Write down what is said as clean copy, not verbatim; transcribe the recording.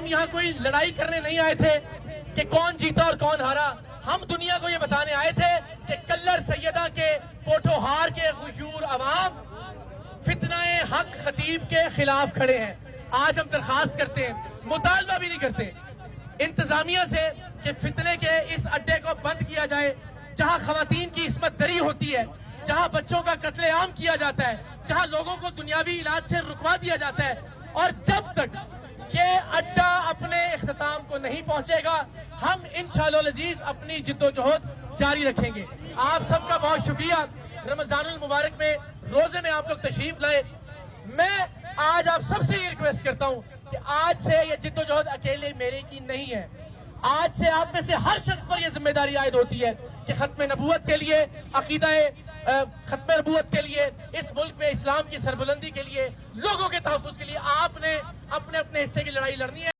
یہاں کوئی لڑائی کرنے نہیں آئے تھے کہ کون جیتا اور کون ہارا. ہم دنیا کو یہ بتانے آئے تھے کہ کلر سیدہ کے پوٹوہار کے غیور عوام فتنہ حق خطیب کے خلاف کھڑے ہیں. آج ہم درخواست کرتے ہیں, مطالبہ بھی نہیں کرتے انتظامیہ سے کہ فتنے کے اس اڈے کو بند کیا جائے جہاں خواتین کی عصمت دری ہوتی ہے, جہاں بچوں کا قتل عام کیا جاتا ہے, جہاں لوگوں کو دنیاوی علاج سے رکوا دیا جاتا ہے. اور جب تک یہ اڈا اپنے اختتام کو نہیں پہنچے گا ہم انشاءاللہ العزیز اپنی جد و جہد جاری رکھیں گے. آپ سب کا بہت شکریہ. رمضان المبارک میں روزے میں آپ لوگ تشریف لائے. میں آج آپ سب سے یہ ریکویسٹ کرتا ہوں کہ آج سے یہ جد و جہد اکیلے میرے کی نہیں ہے. آج سے آپ میں سے ہر شخص پر یہ ذمہ داری عائد ہوتی ہے کہ ختم نبوت کے لیے, عقیدہ ختم نبوت کے لیے, اس ملک میں اسلام کی سربلندی کے لیے, لوگوں کے تحفظ کے لیے آپ نے اپنے اپنے حصے کی لڑائی لڑنی ہے.